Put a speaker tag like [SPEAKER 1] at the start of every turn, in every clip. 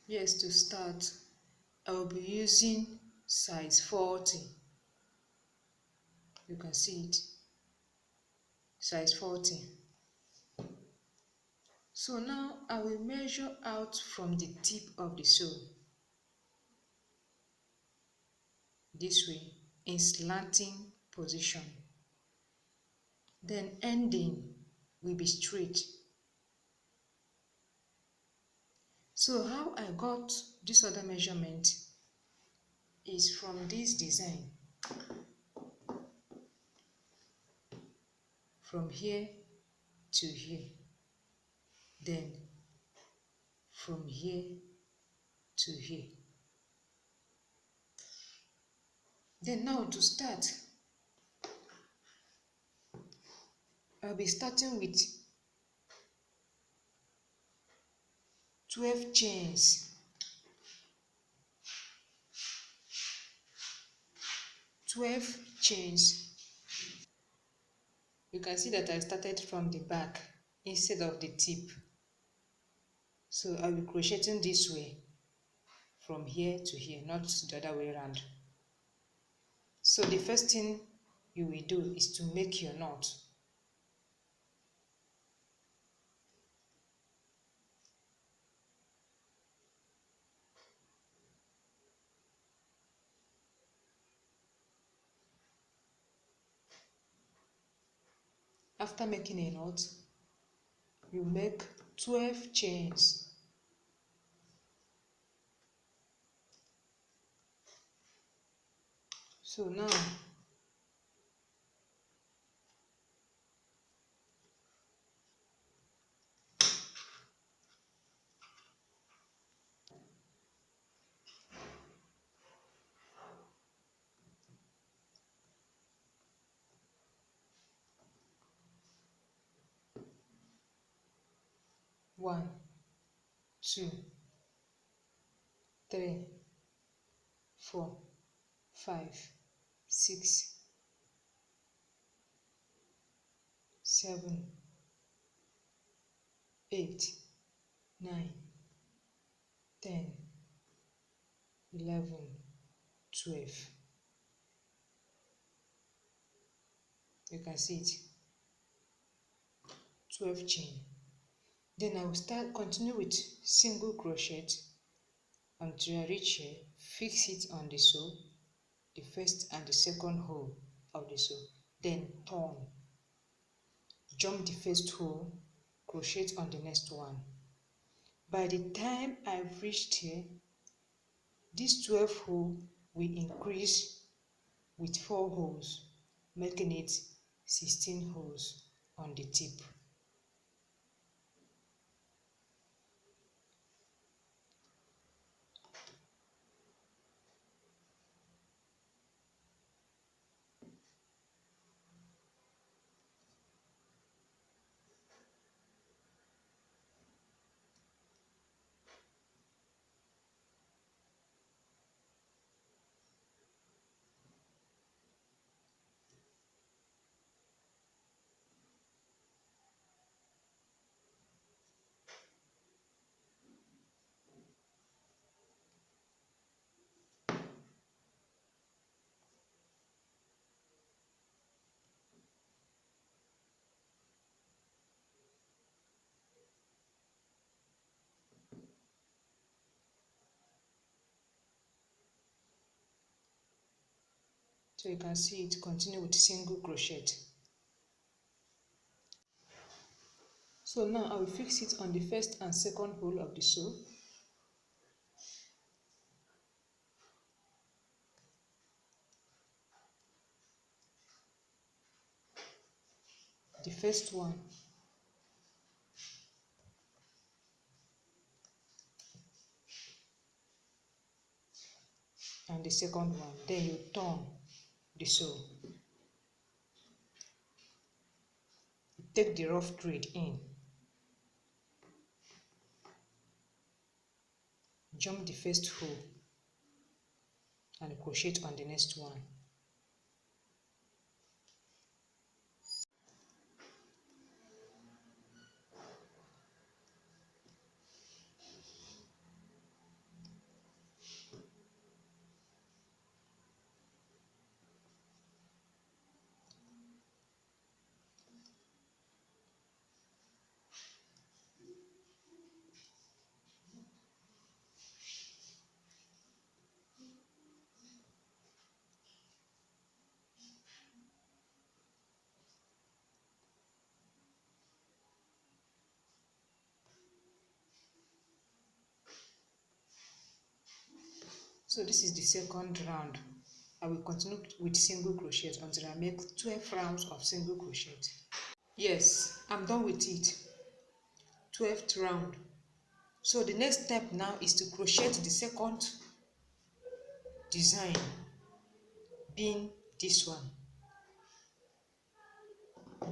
[SPEAKER 1] Yes, to start, I will be using size 40. You can see it, size 40. So now I will measure out from the tip of the sew this way in slanting position. Then ending will be straight. So how I got this other measurement is from this design. From here to here. Then from here to here. Then now to start, I'll be starting with 12 chains. 12 chains. You can see that I started from the back instead of the tip. So I'll be crocheting this way from here to here, not the other way around. So the first thing you will do is to make your knot. After making a knot, you make 12 chains. So now one, 2, 3, 4, 5, 6, 7, 8, 9, 10, 11, 12. You can see it. 12 chain. Then I will continue with single crochet until I reach here, fix it on the sew, the first and the second hole of the sew, then turn, jump the first hole, crochet on the next one. By the time I've reached here, this 12 hole will increase with 4 holes, making it 16 holes on the tip. So you can see it continue with single crochet. So now I will fix it on the first and second hole of the sew. The first one, and the second one. Then you turn the sew. Take the rough thread in, jump the first hole and crochet on the next one. So this is the second round. I will continue with single crochet until I make 12 rounds of single crochet. Yes, I'm done with it. 12th round. So the next step now is to crochet the second design, being this one.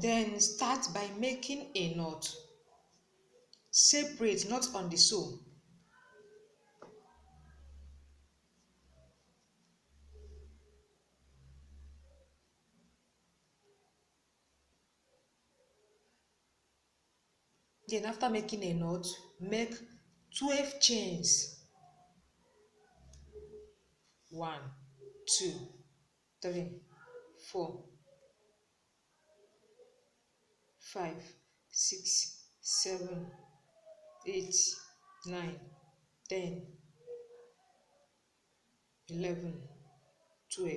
[SPEAKER 1] Then start by making a knot. Separate, not on the sew. Then after making a knot, make 12 chains. 1, 2, 3, 4, 5, 6, 7, 8, 9, 10, 11, 12.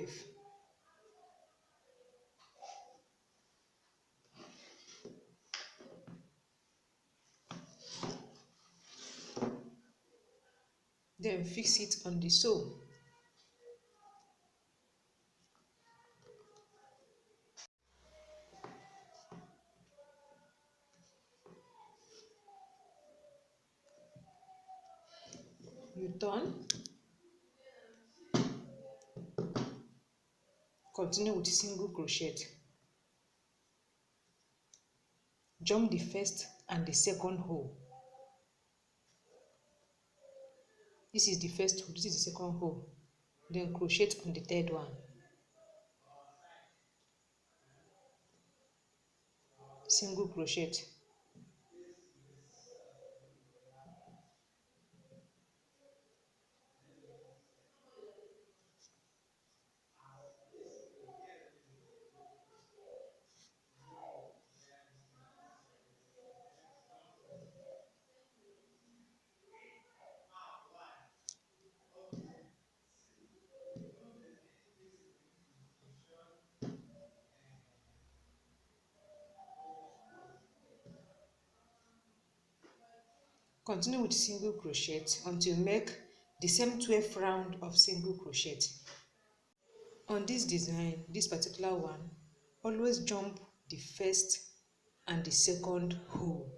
[SPEAKER 1] Then fix it on the sew. You turn. Continue with single crochet. Jump the first and the second hole. This is the first hole, this is the second hole. Then crochet on the third one. Single crochet. Continue with single crochet until you make the same 12 round of single crochet. On this design, this particular one, always jump the first and the second hole.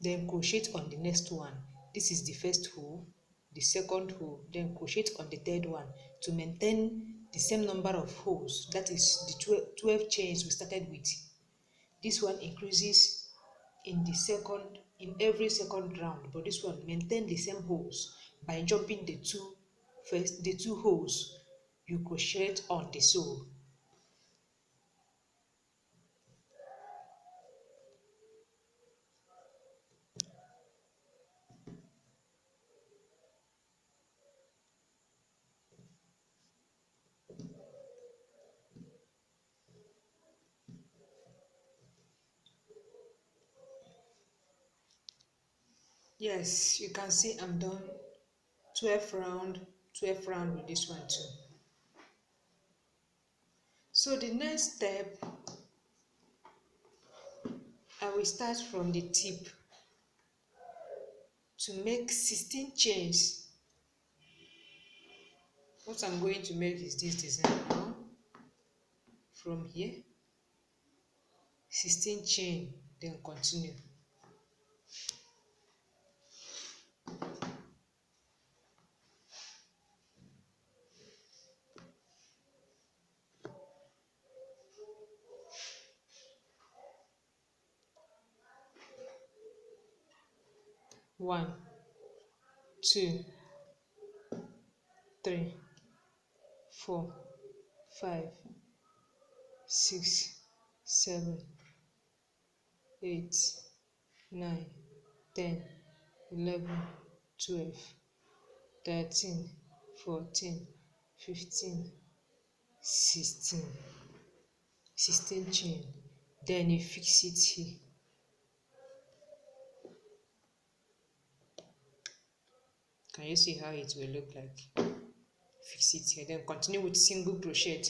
[SPEAKER 1] Then crochet on the next one. This is the first hole, the second hole, then crochet on the third one to maintain the same number of holes. That is the 12 chains we started with. This one increases in every second round, but this one maintain the same holes by jumping the two holes you crochet on the sew. Yes, you can see I'm done 12 round with this one too. So the next step, I will start from the tip to make 16 chains. What I'm going to make is this design now. From here, 16 chain, then continue. One, 2, 3, 4, 5, 6, 7, 8, 9, 10, 11, 12, 13, 14, 15, 16. 16 chain. Then you fix it here. Can you see how it will look like? Fix it here, then continue with single crochet.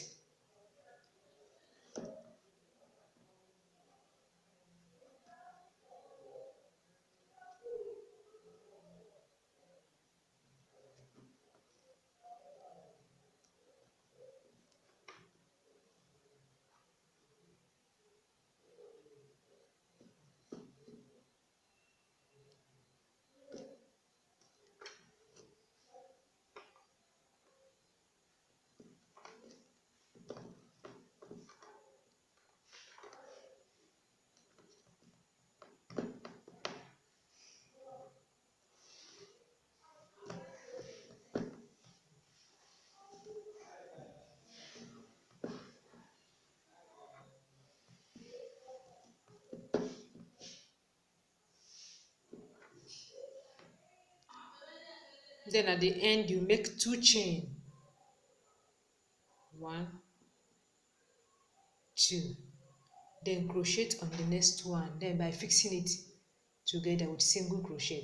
[SPEAKER 1] Then at the end you make 2 chain, 1, 2, then crochet on the next one, then by fixing it together with single crochet.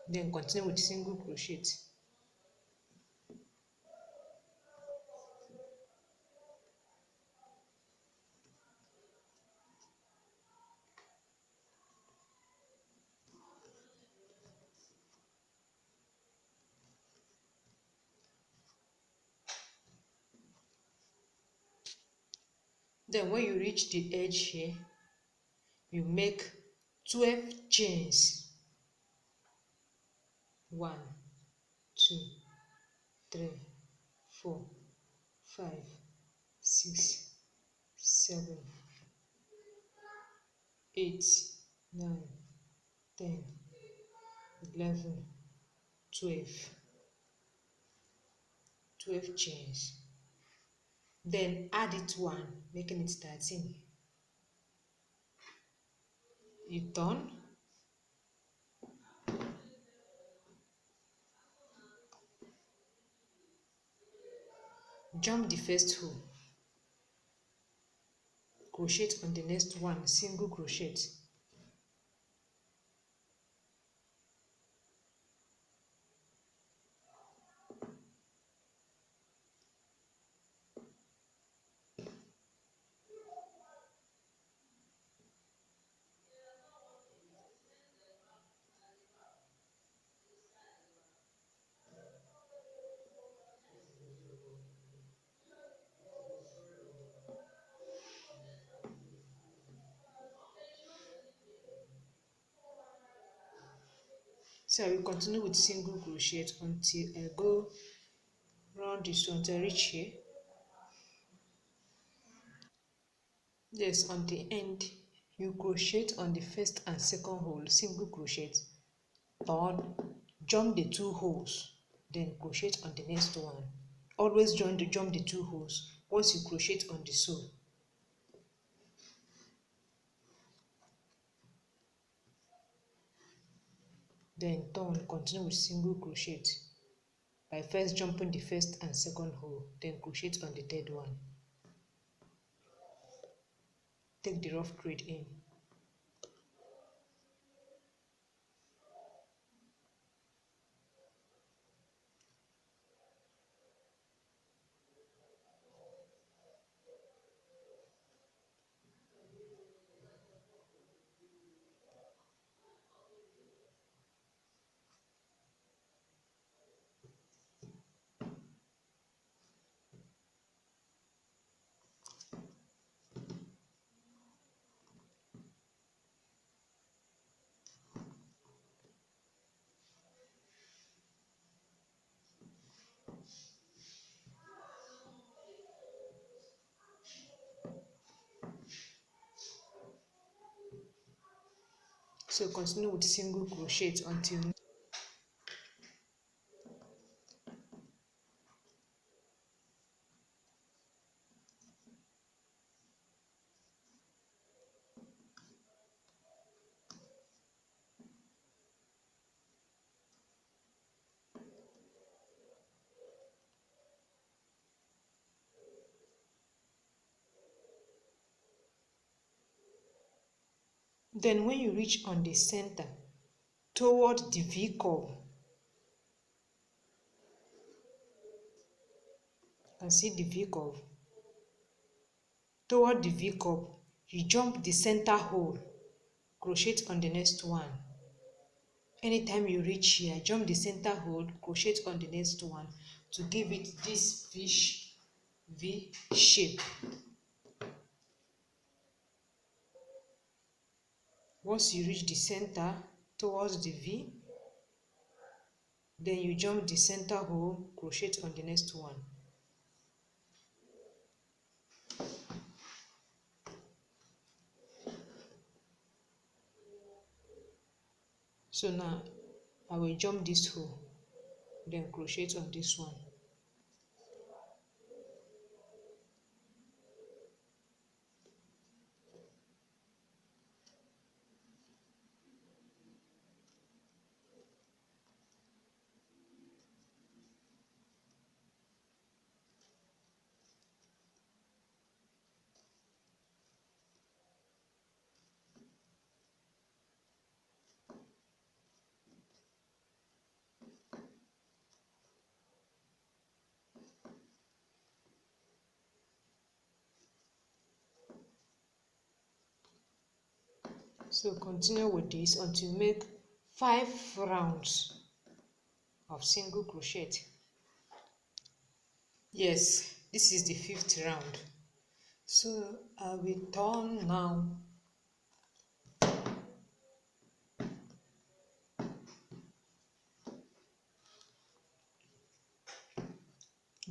[SPEAKER 1] Then continue with single crochet. Then when you reach the edge here, you make 12 chains, 1, 2, 3, 4, 5, 6, 7, 8, 9, 10, 11, 12. 12 chains. Then add it 1, making it 13. You turn, jump the first hole, crochet on the next one, single crochet. So I will continue with single crochet until I go round this until I reach here. Yes, on the end you crochet on the first and second hole, single crochet, turn, jump the 2 holes, then crochet on the next one. Always jump the 2 holes once you crochet on the sew. Then turn, continue with single crochet by first jumping the first and second hole, then crochet on the third one. Take the rough thread in. So continue with single crochet until then when you reach on the center toward the V curve, you can see the V curve. Toward the V curve, you jump the center hole, crochet on the next one. Anytime you reach here, jump the center hole, crochet on the next one to give it this fish V shape. Once you reach the center towards the V, then you jump the center hole, crochet on the next one. So now I will jump this hole, then crochet on this one. So continue with this until you make 5 rounds of single crochet. Yes, this is the 5th round. So I will turn now.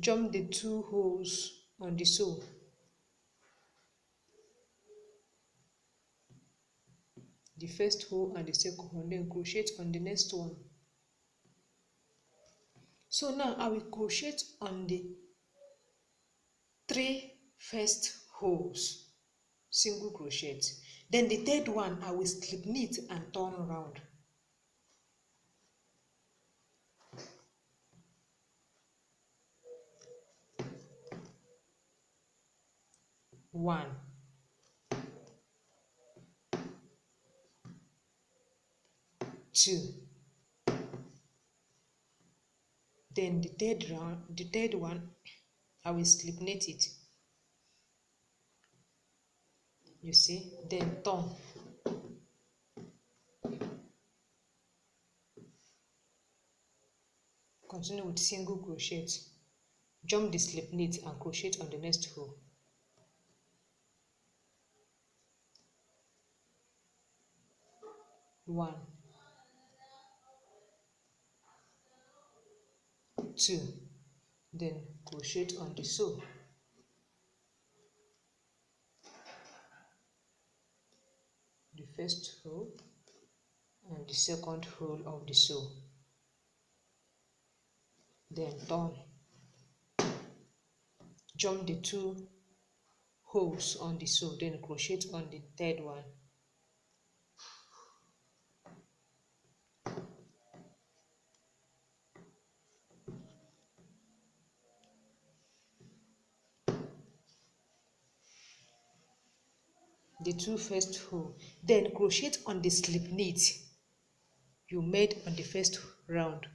[SPEAKER 1] Jump the 2 holes on the sew. The first hole and the second hole, then crochet on the next one. So now I will crochet on the 3 first holes, single crochet. Then the third one I will slip knit and turn around. 1, 2. Then the third one, I will slip knit it. You see, then turn. Continue with single crochet. Jump the slip knit and crochet on the next hole. 1, 2. Then crochet on the sew. The first hole and the second hole of the sew. Then turn. Jump the 2 holes on the sew, then crochet on the third one. The 2 first hole, then crochet on the slip knit you made on the first round.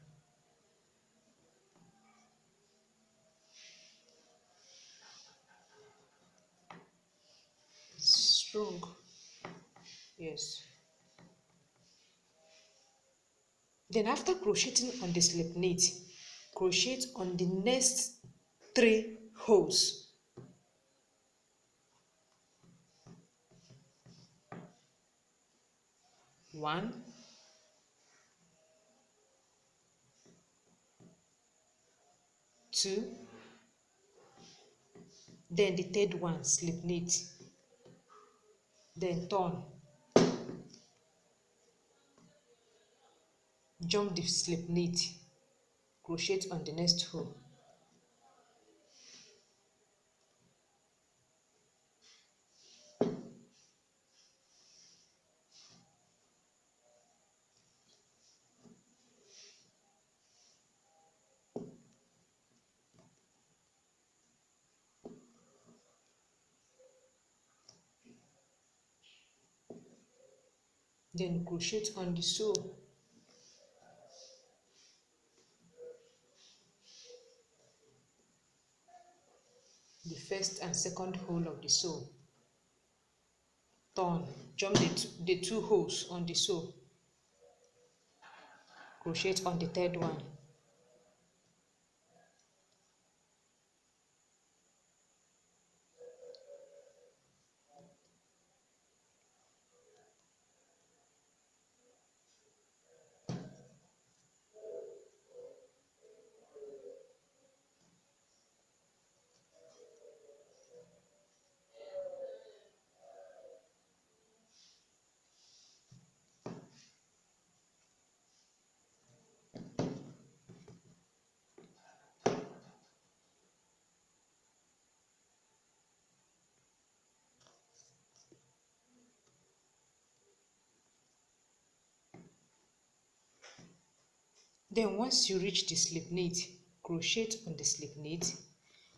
[SPEAKER 1] Strong. Yes. Then after crocheting on the slip knit, crochet on the next 3 holes. 1, 2, then the third one, slip knit, then turn. Jump the slip knit, crochet on the next hole. Then crochet on the sew. The first and second hole of the sew. Turn. Jump the 2 holes on the sew. Crochet on the third one. Then once you reach the slip knit, crochet on the slip knit.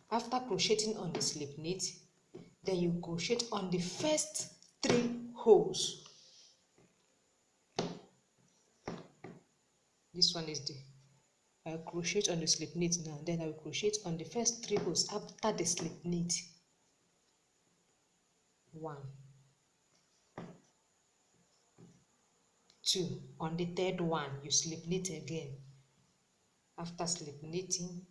[SPEAKER 1] After crocheting on the slip knit, then you crochet on the first 3 holes. This one is the I crochet on the slip knit now. Then I will crochet on the first 3 holes after the slip knit. 1, 2. On the third one, you slip knit again. After slip knitting,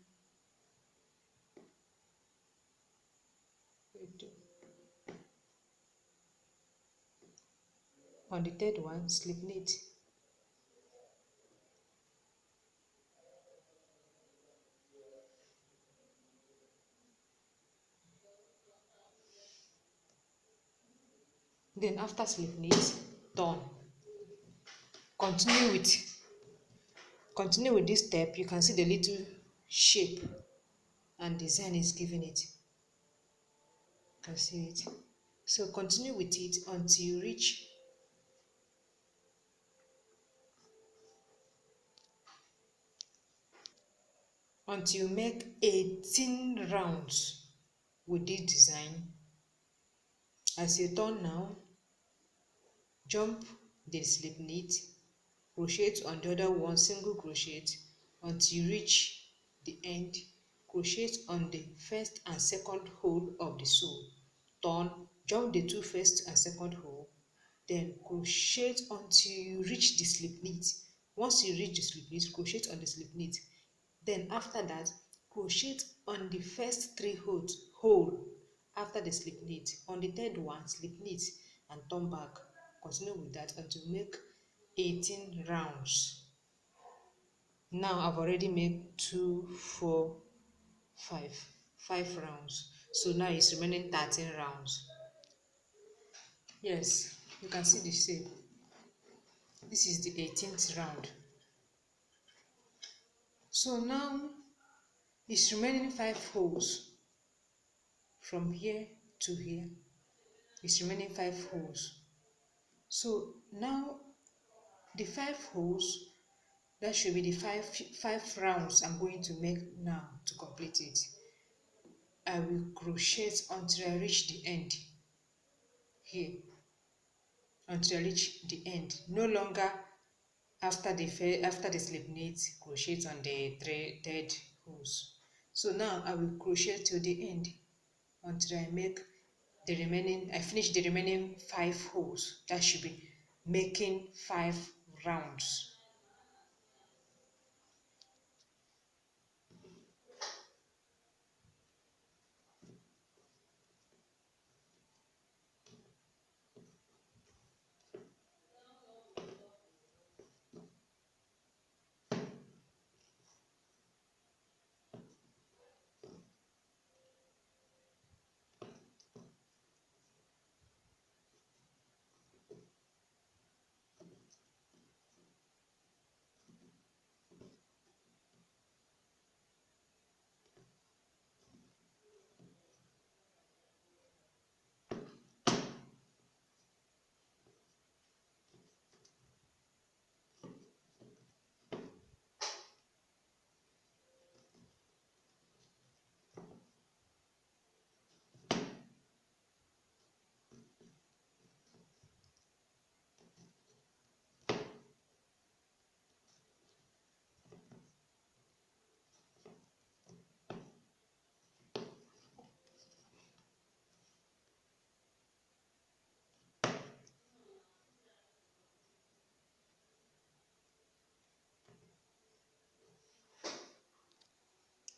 [SPEAKER 1] on the third one, slip knit. Then after slip knit, turn. Continue with this step. You can see the little shape and design is giving it. You can see it. So continue with it until you reach until you make 18 rounds with this design. As you turn now, jump the slip knit, crochet on the other one, single crochet until you reach the end, crochet on the first and second hole of the sew, turn, jump the two first and second hole, then crochet until you reach the slip knit. Once you reach the slip knit, crochet on the slip knit. Then after that, crochet on the first three hole after the slip knit. On the third one, slip knit and turn back. Continue with that until you make 18 rounds. Now I've already made 2, 4, 5 rounds. So now it's remaining 13 rounds. Yes, you can see the shape. This is the 18th round. So now it's remaining 5 holes. From here to here, it's remaining 5 holes. So now the 5 holes, that should be the five rounds I'm going to make now to complete it. I will crochet until I reach the end here, until I reach the end. No longer after the slip knit, crochet on the third holes. So now I will crochet till the end until I make the remaining, I finish the remaining 5 holes. That should be making 5 rounds.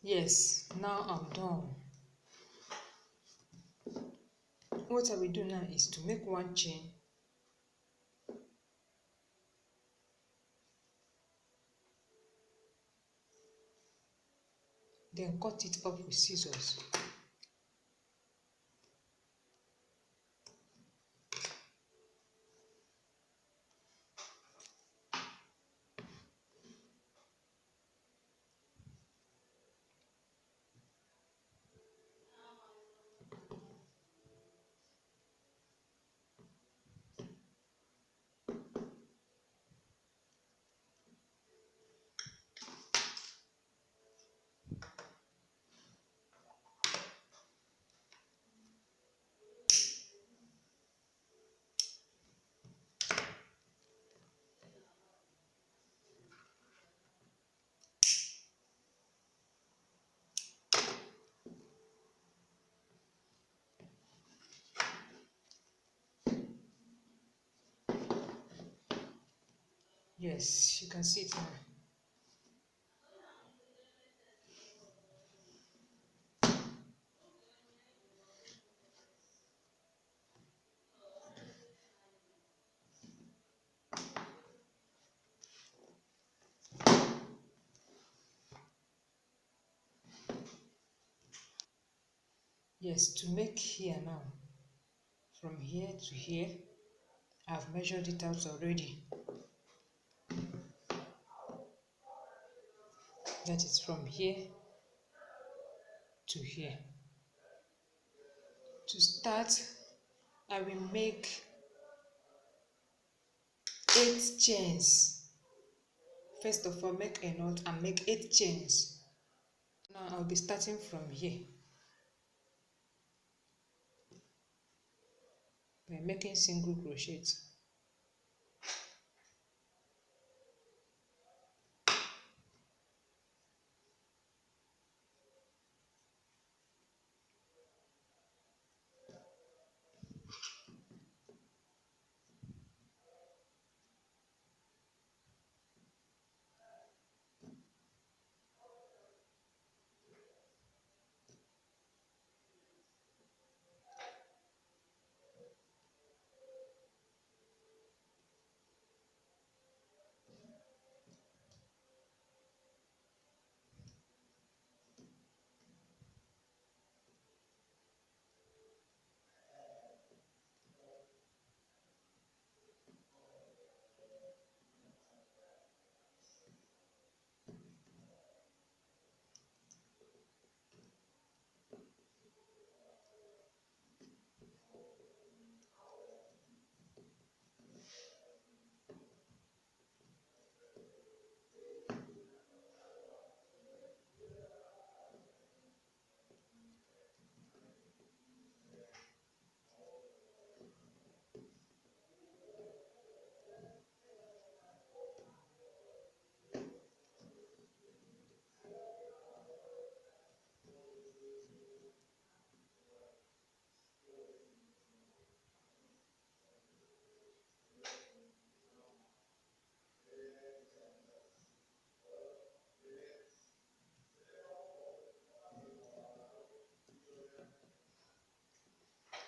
[SPEAKER 1] Yes, now I'm done. What I will do now is to make 1 chain, then cut it up with scissors. Yes, you can see it now. Yes, to make here now, from here to here, I've measured it out already. That is from here to here. To start, I will make 8 chains. First of all, make a knot and make 8 chains. Now I'll be starting from here by making single crochet.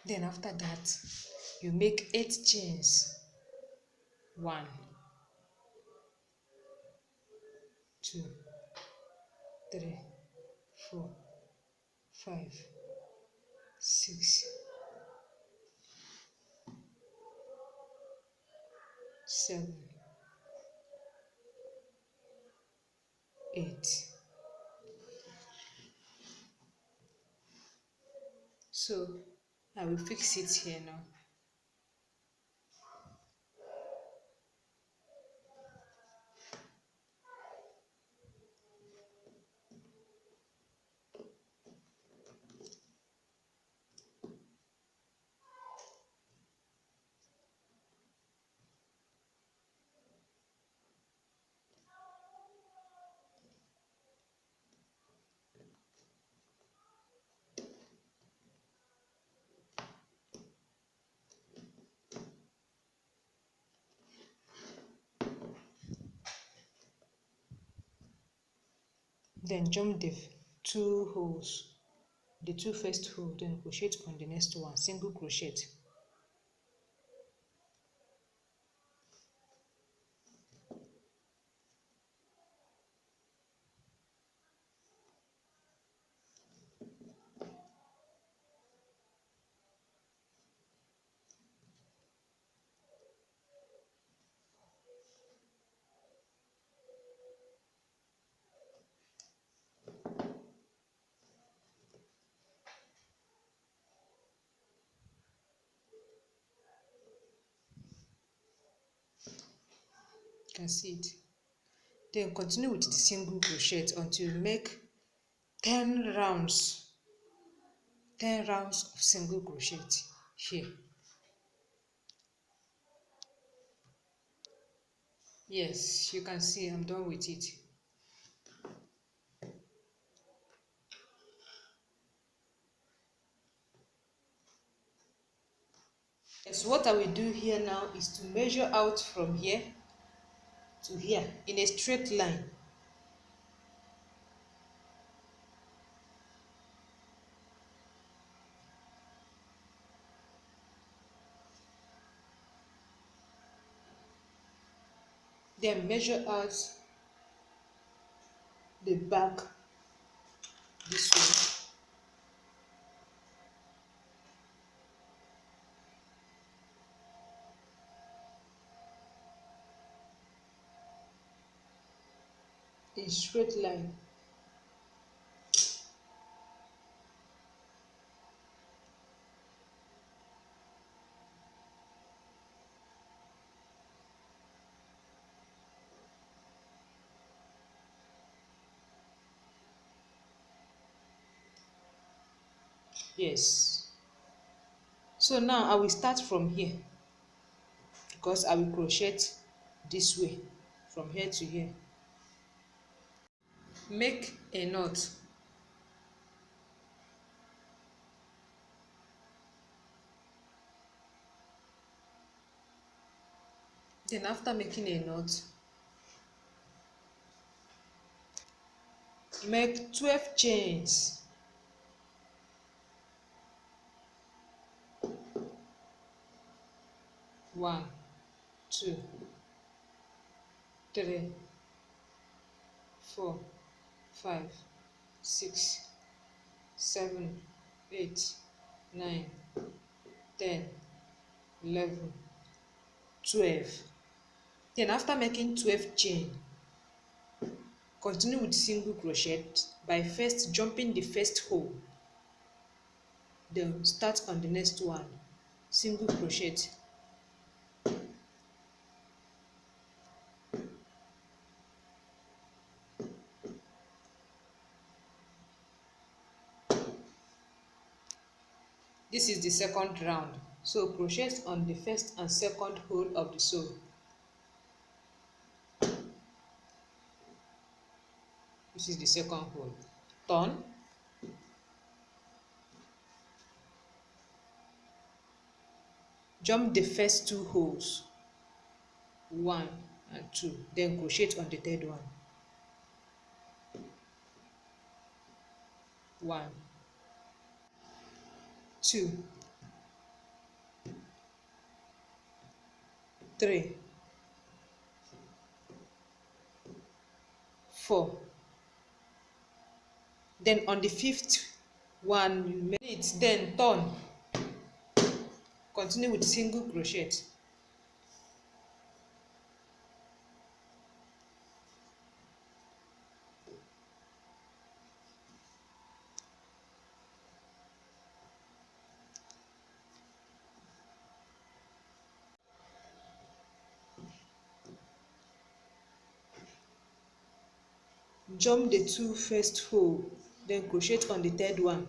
[SPEAKER 1] Then after that, you make 8 chains. 1, 2, 3, 4, 5, 6, 7, 8. So I will fix it here now. Then jump the 2 holes, the 2 first holes, then crochet on the next one, single crochet. You can see it. Then continue with the single crochet until you make 10 rounds. 10 rounds of single crochet here. Yes, you can see I'm done with it. Yes, what I will do here now is to measure out from here to here in a straight line. Then measure out the back this way. In straight line. Yes. So now I will start from here because I will crochet this way from here to here. Make a knot. Then after making a knot, make 12 chains. One, two, three, 4, 5, 6, 7, 8, 9, 10, 11, 12. Then after making 12 chain, continue with single crochet by first jumping the first hole. Then start on the next one, single crochet. This is the second round. So crochet on the first and second hole of the sew. This is the second hole. Turn. Jump the first two holes, 1 and 2, then crochet on the third one. 1, 2, 3, 4. Then on the fifth one, you make it, then turn. Continue with single crochet. Jump the two first hole, then crochet on the third one.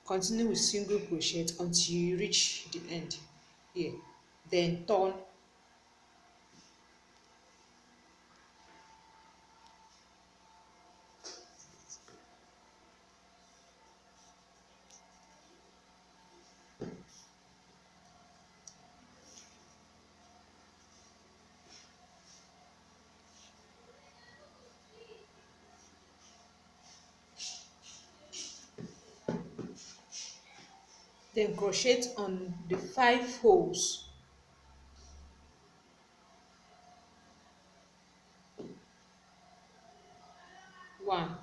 [SPEAKER 1] Continue with single crochet until you reach the end here. Then turn. Then crochet on the 5 holes. 1,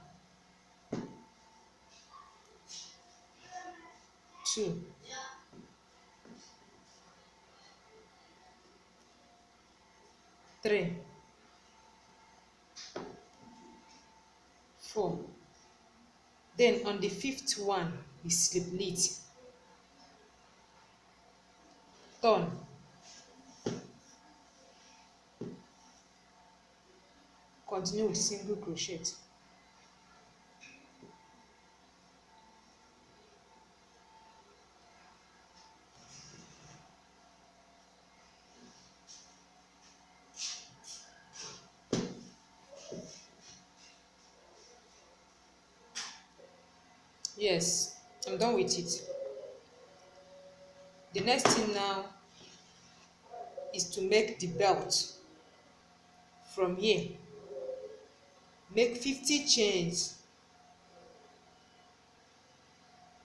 [SPEAKER 1] 2, 3, 4. Then on the fifth one, you slip knit. Turn. Continue with single crochet. Yes, I'm done with it. The next thing now is to make the belt. From here, make 50 chains.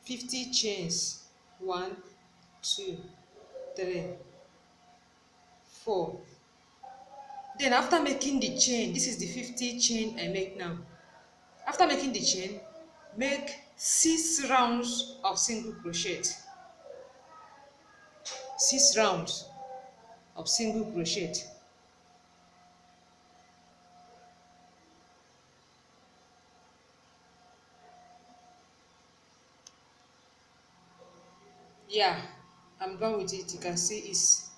[SPEAKER 1] 50 chains. 1, 2, 3, 4. Then after making the chain, this is the 50 chain I make now. After making the chain, make 6 rounds of single crochet. 6 rounds of single crochet. Yeah, I'm done with it. You can see it's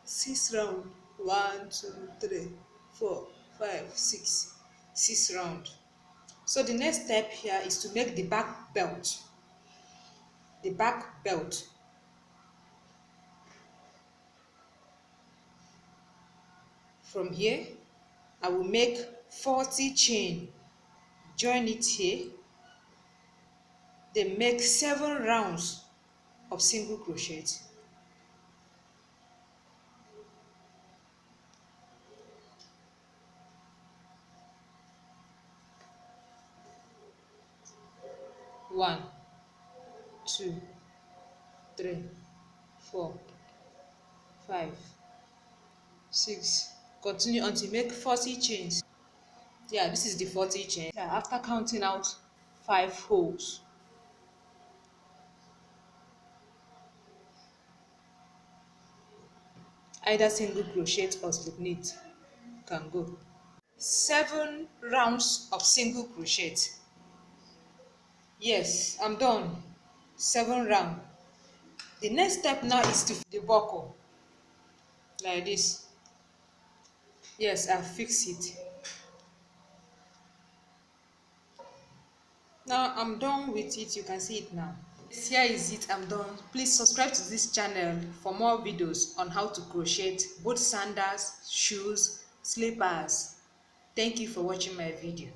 [SPEAKER 1] 6 round. 1, 2, 3, 4, 5, 6. 6 round. So the next step here is to make the back belt. The back belt. From here, I will make 40 chain. Join it here. Then make 7 rounds of single crochet. One, 2, 3, 4, 5, 6. Continue until you make 40 chains. Yeah, this is the 40 chain. Yeah, after counting out 5 holes. Either single crochet or slip knit can go. 7 rounds of single crochet. Yes, I'm done. 7 round. The next step now is to the buckle like this. Yes, I'll fix it. Now I'm done with it. You can see it now. Here is it. I'm done. Please subscribe to this channel for more videos on how to crochet both sandals, shoes, slippers. Thank you for watching my video.